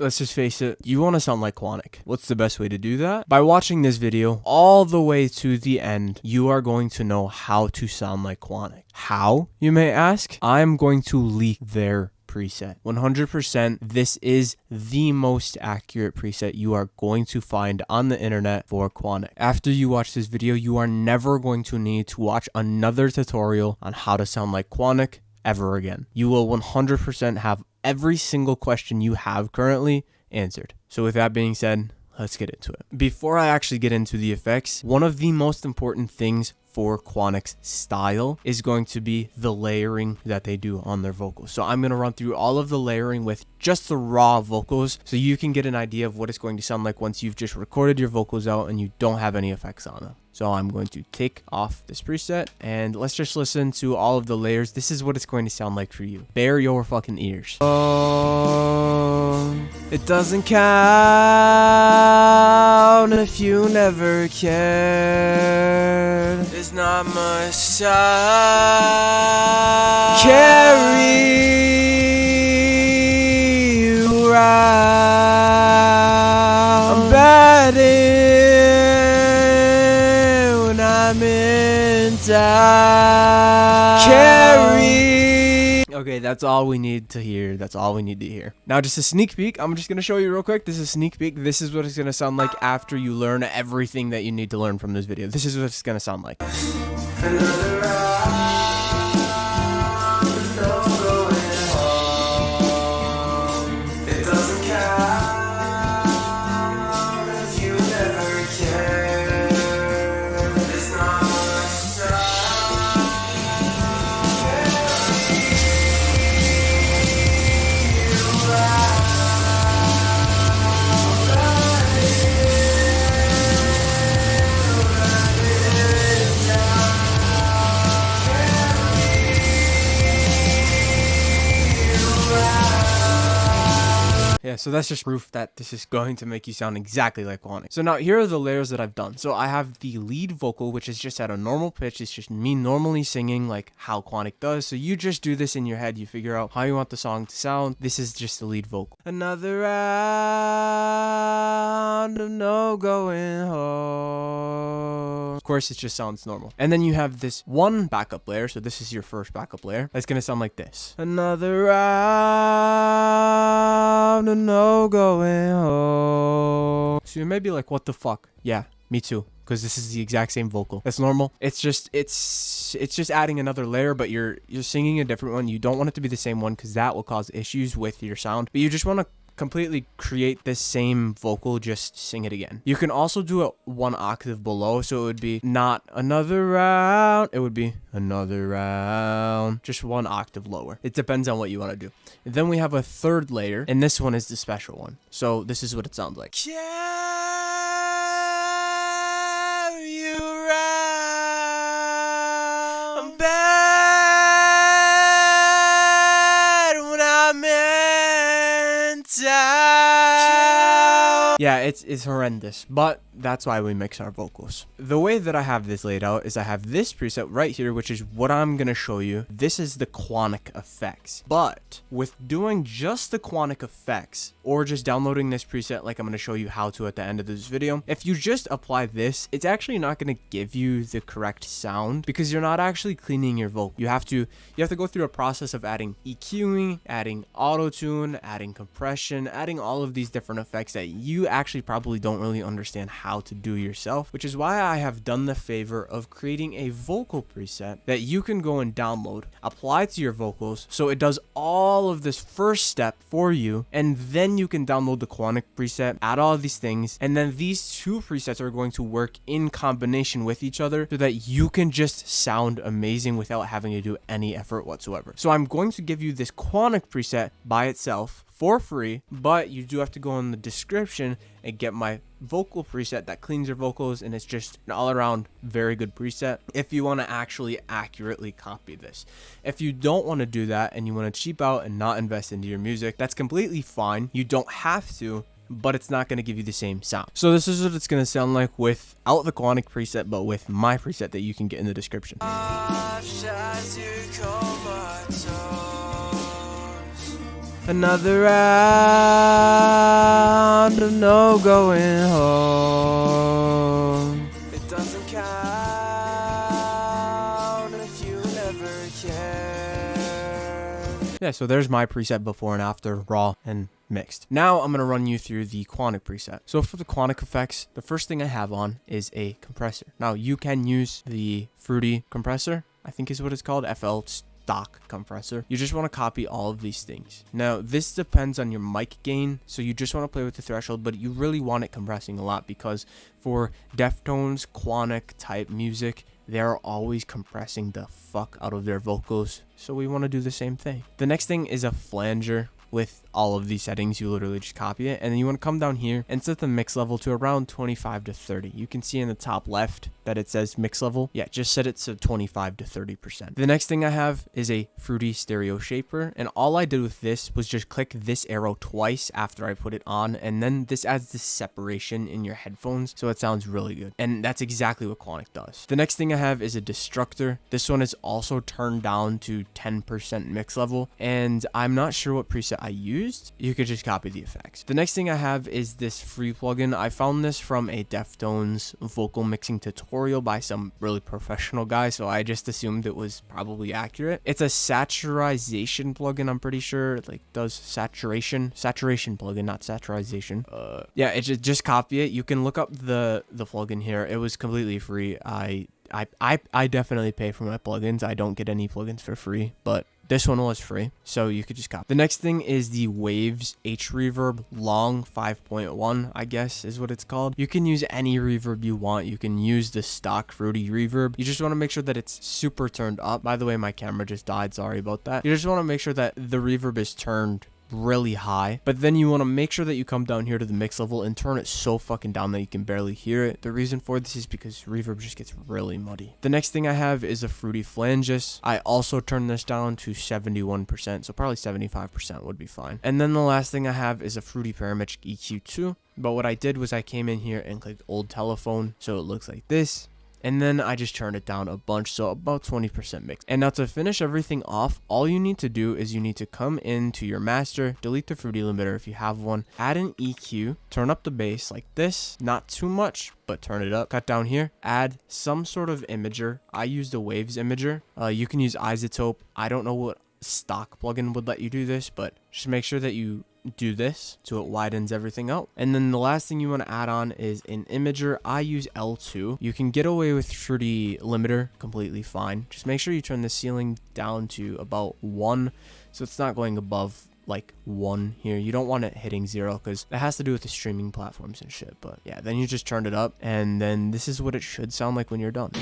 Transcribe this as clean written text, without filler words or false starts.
Let's just face it, you want to sound like Quantic. What's the best way to do that? By watching this video all the way to the end, you are going to know how to sound like Quantic. How, you may ask? I'm going to leak their preset. 100%, this is the most accurate preset you are going to find on the internet for Quantic. After you watch this video, you are never going to need to watch another tutorial on how to sound like Quantic ever again. You will 100% have every single question you have currently answered. So with that being said, let's get into it. Before I actually get into the effects, one of the most important things for Quantic's style is going to be the layering that they do on their vocals. So I'm going to run through all of the layering with just the raw vocals so you can get an idea of what it's going to sound like once you've just recorded your vocals out and you don't have any effects on them. So I'm going to take off this preset and let's just listen to all of the layers. This is what it's going to sound like for you. Bare your fucking ears. It doesn't count if you never cared. There's not much time. Carry you around. I'm betting when I'm in doubt. Carry. Okay, that's all we need to hear. That's all we need to hear. Now, just a sneak peek. I'm just going to show you real quick. This is a sneak peek. This is what it's going to sound like after you learn everything that you need to learn from this video. This is what it's going to sound like. Another round, no going home. It doesn't count if you never care. There's not much time. Yeah, so that's just proof that this is going to make you sound exactly like Quantic. So now here are the layers that I've done. So I have the lead vocal, which is just at a normal pitch. It's just me normally singing like how Quantic does. So you just do this in your head. You figure out how you want the song to sound. This is just the lead vocal. Another round of no going home. Of course, it just sounds normal. And then you have this one backup layer. So this is your first backup layer. That's going to sound like this. Another round of no going home. So you may be like, what the fuck? Yeah, me too. Because this is the exact same vocal. That's normal. It's just adding another layer, but you're singing a different one. You don't want it to be the same one because that will cause issues with your sound. But you just want to completely create this same vocal, just sing it again. You can also do it one octave below, so it would be not another round, it would be another round, just one octave lower. It depends on what you want to do. And then we have a third layer, and this one is the special one. So this is what it sounds like. Carry you round. I'm bad when I'm in down. Yeah, it's horrendous, but that's why we mix our vocals. The way that I have this laid out is I have this preset right here, which is what I'm going to show you. This is the Quantic effects. But with doing just the Quantic effects or just downloading this preset like I'm going to show you how to at the end of this video, if you just apply this, it's actually not going to give you the correct sound because you're not actually cleaning your vocal. You have to go through a process of adding EQing, adding auto-tune, adding compression, adding all of these different effects that you actually probably don't really understand how to do yourself, which is why I have done the favor of creating a vocal preset that you can go and download, apply to your vocals, so it does all of this first step for you, and then you can download the Quantic preset, add all of these things, and then these two presets are going to work in combination with each other so that you can just sound amazing without having to do any effort whatsoever. So I'm going to give you this Quantic preset by itself for free, but you do have to go in the description and get my vocal preset that cleans your vocals, and it's just an all-around very good preset if you want to actually accurately copy this. If you don't want to do that and you want to cheap out and not invest into your music, that's completely fine. You don't have to, but it's not going to give you the same sound. So this is what it's going to sound like without the Quantic preset, but with my preset that you can get in the description. Another round of no going home. It doesn't count if you never care. Yeah, so there's my preset before and after, raw and mixed. Now I'm going to run you through the Quantic preset. So for the Quantic effects, the first thing I have on is a compressor. Now you can use the Fruity compressor, I think is what it's called, FL stock compressor. You just want to copy all of these things. Now this depends on your mic gain, so you just want to play with the threshold, but you really want it compressing a lot because for Deftones, Quantic type music, they're always compressing the fuck out of their vocals, so we want to do the same thing. The next thing is a flanger. With all of these settings, you literally just copy it, and then you want to come down here and set the mix level to around 25 to 30. You can see in the top left that it says mix level. Yeah, just set it to 25 to 30%. The next thing I have is a Fruity stereo shaper, and all I did with this was just click this arrow twice after I put it on, and then this adds this separation in your headphones, so it sounds really good, and that's exactly what Quantic does. The next thing I have is a destructor. This one is also turned down to 10% mix level, and I'm not sure what preset I used. You could just copy the effects. The next thing I have is this free plugin. I found this from a Deftones vocal mixing tutorial by some really professional guy, so I just assumed it was probably accurate. It's a saturization plugin, I'm pretty sure. It like does saturation plugin, not saturization. Yeah, it just copy it. You can look up the plugin here. It was completely free. I definitely pay for my plugins. I don't get any plugins for free, but this one was free, so you could just copy. The next thing is the Waves H Reverb Long 5.1, I guess is what it's called. You can use any reverb you want. You can use the stock Fruity reverb. You just want to make sure that it's super turned up. By the way, my camera just died. Sorry about that. You just want to make sure that the reverb is turned really high, but then you want to make sure that you come down here to the mix level and turn it so fucking down that you can barely hear it. The reason for this is because reverb just gets really muddy. The next thing I have is a Fruity flanges. I also turned this down to 71%, so probably 75% would be fine. And then the last thing I have is a Fruity parametric EQ2, but what I did was I came in here and clicked old telephone, so it looks like this. And then I just turned it down a bunch, so about 20% mix. And now to finish everything off, all you need to do is you need to come into your master, delete the Fruity limiter if you have one, add an EQ, turn up the bass like this, not too much, but turn it up. Cut down here, add some sort of imager. I use the Waves imager. You can use iZotope. I don't know what stock plugin would let you do this, but just make sure that you do this so it widens everything out. And then the last thing you want to add on is an imager. I use L2. You can get away with Fruity limiter completely fine. Just make sure you turn the ceiling down to about 1, so it's not going above like 1 here. You don't want it hitting 0 because that has to do with the streaming platforms and shit. But yeah, then you just turn it up, and then this is what it should sound like when you're done.